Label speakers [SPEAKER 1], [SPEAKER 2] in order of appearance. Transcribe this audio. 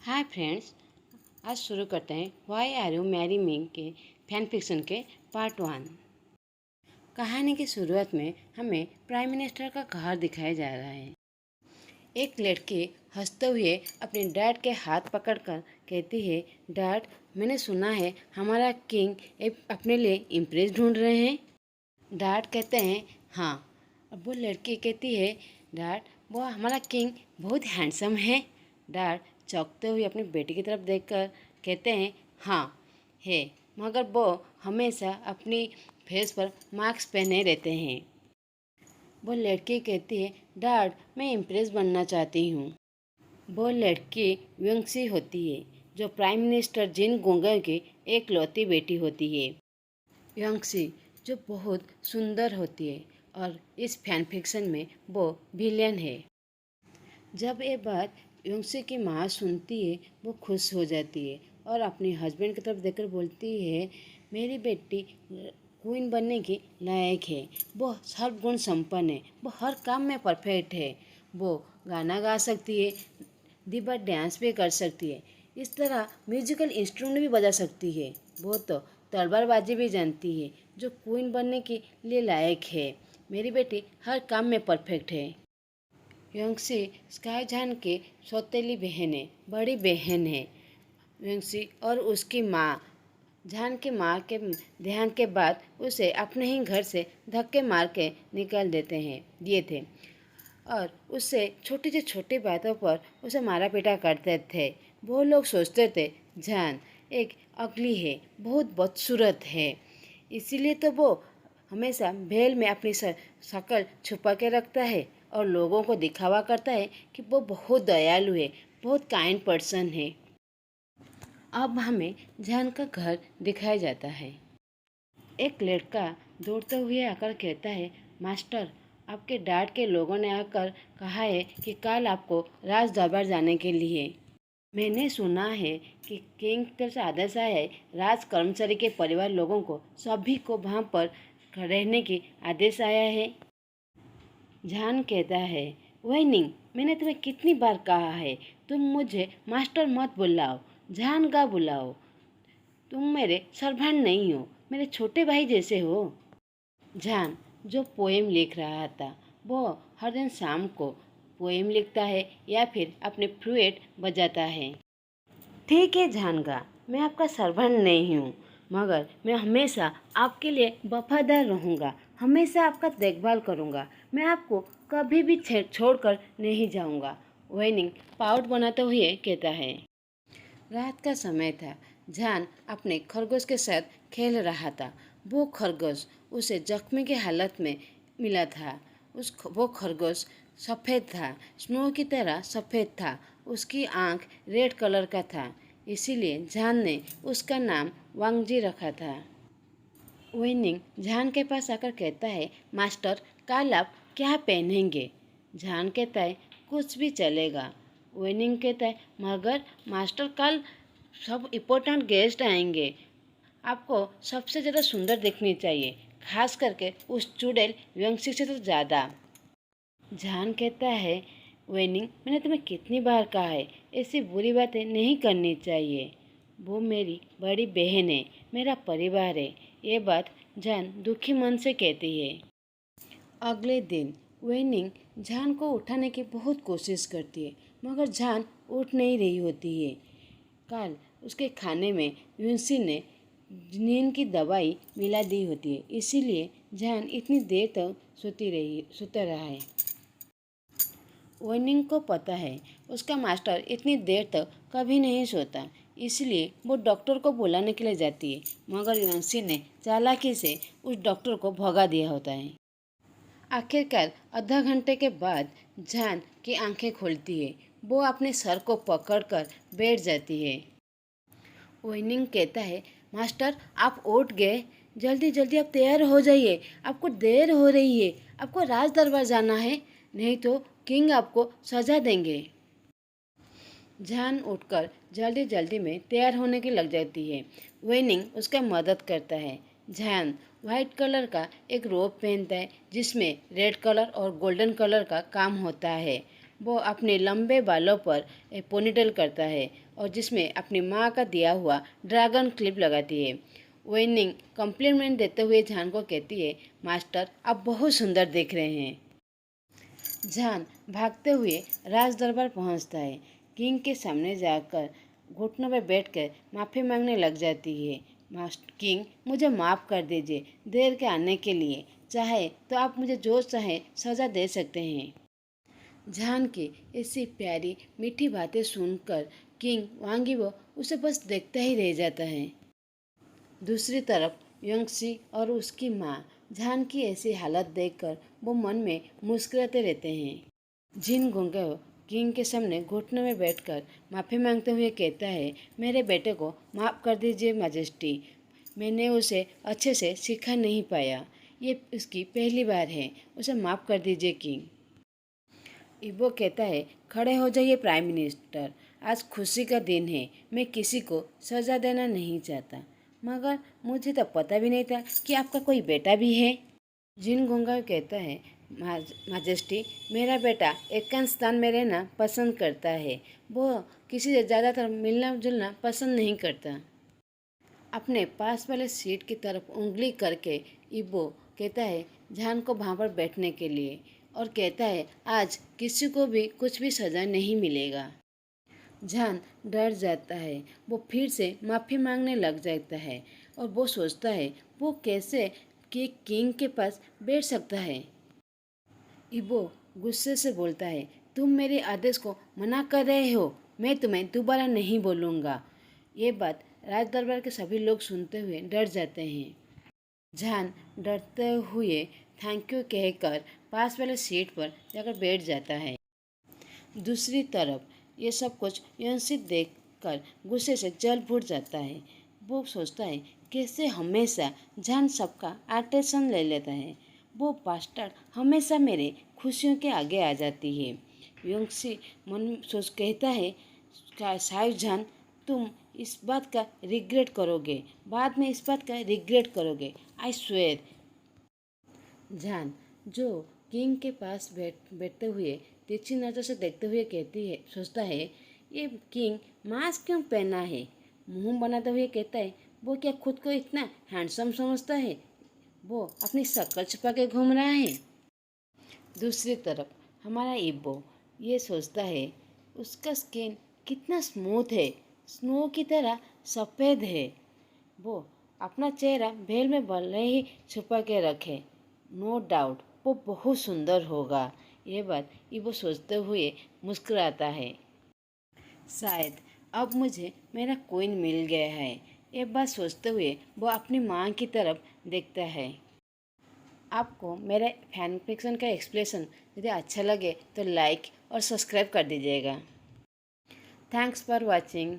[SPEAKER 1] Hi friends, आज शुरू करते हैं why are you marry me के फैन फिक्शन के पार्ट 1। कहानी की शुरुआत में हमें प्राइम मिनिस्टर का घर दिखाया जा रहा है। एक लड़की हंसते हुए अपने डैड के हाथ पकड़कर कहती है, डैड, मैंने सुना है हमारा किंग अपने लिए इम्प्रेस ढूंढ रहे हैं। डैड कहते हैं, हाँ। अब वो लड़की कहती है, डैड, वो हमारा किंग बहुत हैंडसम है। डैड चौंकते हुए अपनी बेटी की तरफ देखकर कहते हैं, हाँ है, मगर वो हमेशा अपनी फेस पर मास्क पहने रहते हैं। वो लड़की कहती है, डैड, मैं इम्प्रेस बनना चाहती हूँ। वो लड़की व्यंग्सी होती है, जो प्राइम मिनिस्टर जिन गोंगे की एक लौती बेटी होती है। व्यंग्सी जो बहुत सुंदर होती है और इस फैन फिक्शन में वो विलेन है। जब ये बात योंगसी की माँ सुनती है, वो खुश हो जाती है और अपने हस्बैंड की तरफ देखकर बोलती है, मेरी बेटी क्वीन बनने की लायक है। वो सर्वगुण संपन्न है, वो हर काम में परफेक्ट है। वो गाना गा सकती है, दिबा डांस भी कर सकती है, इस तरह म्यूजिकल इंस्ट्रूमेंट भी बजा सकती है। वो तो तलवारबाजी भी जानती है, जो क्वीन बनने के लिए लायक है। मेरी बेटी हर काम में परफेक्ट है। योंगसी स्काई झान की सौतेली बहन है, बड़ी बहन है। योंगसी और उसकी माँ झान की माँ के ध्यान के बाद उसे अपने ही घर से धक्के मार के निकाल दिए थे और उससे छोटी से छोटी बातों पर उसे मारा पीटा करते थे। वो लोग सोचते थे झान एक अगली है, बहुत बदसूरत है, इसीलिए तो वो हमेशा भेल में अपनी शक्ल छुपा के रखता है और लोगों को दिखावा करता है कि वो बहुत दयालु है, बहुत काइंड पर्सन है। अब हमें झान का घर दिखाया जाता है। एक लड़का दौड़ते हुए आकर कहता है, मास्टर, आपके डैड के लोगों ने आकर कहा है कि कल आपको राज दरबार जाने के लिए। मैंने सुना है कि किंग तरफ से आदेश आया है, राज कर्मचारी के परिवार लोगों को सभी को वहाँ पर रहने की आदेश आया है। झान कहता है, वेनिंग, मैंने तुम्हें कितनी बार कहा है, तुम मुझे मास्टर मत बुलाओ, झान का बुलाओ। तुम मेरे सर्वेंट नहीं हो, मेरे छोटे भाई जैसे हो। झान जो पोएम लिख रहा था, वो हर दिन शाम को पोएम लिखता है या फिर अपने फ्लूट बजाता है। ठीक है झानगा, मैं आपका सर्वेंट नहीं हूँ, मगर मैं हमेशा आपके लिए वफादार रहूँगा, हमेशा आपका देखभाल करूँगा, मैं आपको कभी भी छोड़कर नहीं जाऊँगा। वेनिंग पाउट बनाते हुए कहता है। रात का समय था। झान अपने खरगोश के साथ खेल रहा था। वो खरगोश उसे जख्मी की हालत में मिला था। वो खरगोश सफ़ेद था, स्नो की तरह सफ़ेद था। उसकी आँख रेड कलर का था, इसीलिए झान ने उसका नाम वांगजी रखा था। वेनिंग झान के पास आकर कहता है, मास्टर, कल आप क्या पहनेंगे? झान कहता है, कुछ भी चलेगा। वेनिंग कहता है, मगर मास्टर, कल सब इम्पोर्टेंट गेस्ट आएंगे, आपको सबसे ज़्यादा सुंदर दिखनी चाहिए, खास करके उस चुड़ैल व्यंग्सी से तो ज़्यादा। झान कहता है, वेनिंग, मैंने तुम्हें कितनी बार कहा है, ऐसी बुरी बातें नहीं करनी चाहिए। वो मेरी बड़ी बहन है, मेरा परिवार है। ये बात झान दुखी मन से कहती है। अगले दिन वेनिंग झान को उठाने की बहुत कोशिश करती है, मगर झान उठ नहीं रही होती है। कल उसके खाने में यूंसी ने नींद की दवाई मिला दी होती है, इसीलिए झान इतनी देर तक सोता रहा है। वेनिंग को पता है उसका मास्टर इतनी देर तक कभी नहीं सोता, इसलिए वो डॉक्टर को बुलाने के लिए जाती है, मगर यूंसी ने चालाकी से उस डॉक्टर को भगा दिया होता है। आखिरकार आधा घंटे के बाद झान की आंखें खुलती है। वो अपने सर को पकड़कर बैठ जाती है। वेनिंग कहता है, मास्टर, आप उठ गए, जल्दी जल्दी आप तैयार हो जाइए, आपको देर हो रही है, आपको राज दरबार जाना है, नहीं तो किंग आपको सजा देंगे। झान उठकर जल्दी जल्दी में तैयार होने की लग जाती है। वेनिंग उसका मदद करता है। झान वाइट कलर का एक रोब पहनता है, जिसमें रेड कलर और गोल्डन कलर का काम होता है। वो अपने लंबे बालों पर एक पोनीटेल करता है और जिसमें अपनी माँ का दिया हुआ ड्रैगन क्लिप लगाती है। वेनिंग कॉम्प्लीमेंट देते हुए झान को कहती है, मास्टर आप बहुत सुंदर दिख रहे हैं। झान भागते हुए राज दरबार पहुंचता है। किंग के सामने जाकर घुटनों पर बैठकर माफ़ी मांगने लग जाती है। मास्टर किंग, मुझे माफ़ कर दीजिए देर के आने के लिए। चाहे तो आप मुझे जो चाहे सज़ा दे सकते हैं। झान की ऐसी प्यारी मीठी बातें सुनकर किंग वांगीवो उसे बस देखता ही रह जाता है। दूसरी तरफ यंगसी और उसकी माँ झान की ऐसी हालत देखकर वो मन में मुस्कुराते रहते हैं। जिन गोंगेओ किंग के सामने घुटनों में बैठकर माफ़ी मांगते हुए कहता है, मेरे बेटे को माफ़ कर दीजिए मैजेस्टी, मैंने उसे अच्छे से सिखा नहीं पाया। ये उसकी पहली बार है, उसे माफ़ कर दीजिए किंग। इबो कहता है, खड़े हो जाइए प्राइम मिनिस्टर, आज खुशी का दिन है। मैं किसी को सज़ा देना नहीं चाहता, मगर मुझे तो पता भी नहीं था कि आपका कोई बेटा भी है। जिन गोंगा कहता है, माजेस्टी, मेरा बेटा एकांत स्थान में रहना पसंद करता है। वो किसी से ज़्यादातर मिलना जुलना पसंद नहीं करता। अपने पास वाले सीट की तरफ उंगली करके इबो कहता है झान को वहाँ पर बैठने के लिए और कहता है, आज किसी को भी कुछ भी सज़ा नहीं मिलेगा। झान डर जाता है। वो फिर से माफ़ी मांगने लग जाता है और वो सोचता है वो कैसे कि किंग के पास बैठ सकता है। इबो गुस्से से बोलता है, तुम मेरे आदेश को मना कर रहे हो, मैं तुम्हें दोबारा नहीं बोलूँगा। ये बात राज दरबार के सभी लोग सुनते हुए डर जाते हैं। झान डरते हुए थैंक यू कहकर पास वाले सीट पर जाकर बैठ जाता है। दूसरी तरफ ये सब कुछ यंसित देखकर गुस्से से जल फूट जाता है। वो सोचता है कैसे हमेशा झान सबका अटेंशन ले लेता है। वो बास्टर्ड हमेशा मेरे खुशियों के आगे आ जाती है। यंगसी मन सोच कहता है, शायद झान तुम इस बात का रिग्रेट करोगे, बाद में इस बात का रिग्रेट करोगे, आई स्वेयर। झान जो किंग के पास बैठते हुए तिरछी नज़र से देखते हुए कहती है, सोचता है ये किंग मास्क क्यों पहना है। मुंह बनाते हुए कहता है, वो क्या खुद को इतना हैंडसम समझता है, वो अपनी शक्ल छुपा के घूम रहा है। दूसरी तरफ हमारा इब्बो ये सोचता है उसका स्किन कितना स्मूथ है, स्नो की तरह सफ़ेद है। वो अपना चेहरा भेल में भले ही छुपा के रखे, नो डाउट वो बहुत सुंदर होगा। ये बात इब्बो सोचते हुए मुस्कुराता है। शायद अब मुझे मेरा क्वीन मिल गया है। ये बात सोचते हुए वो अपनी माँ की तरफ देखता है। आपको मेरे फैन फिक्शन का एक्सप्लेनेशन यदि अच्छा लगे तो लाइक और सब्सक्राइब कर दीजिएगा। Thanks for watching.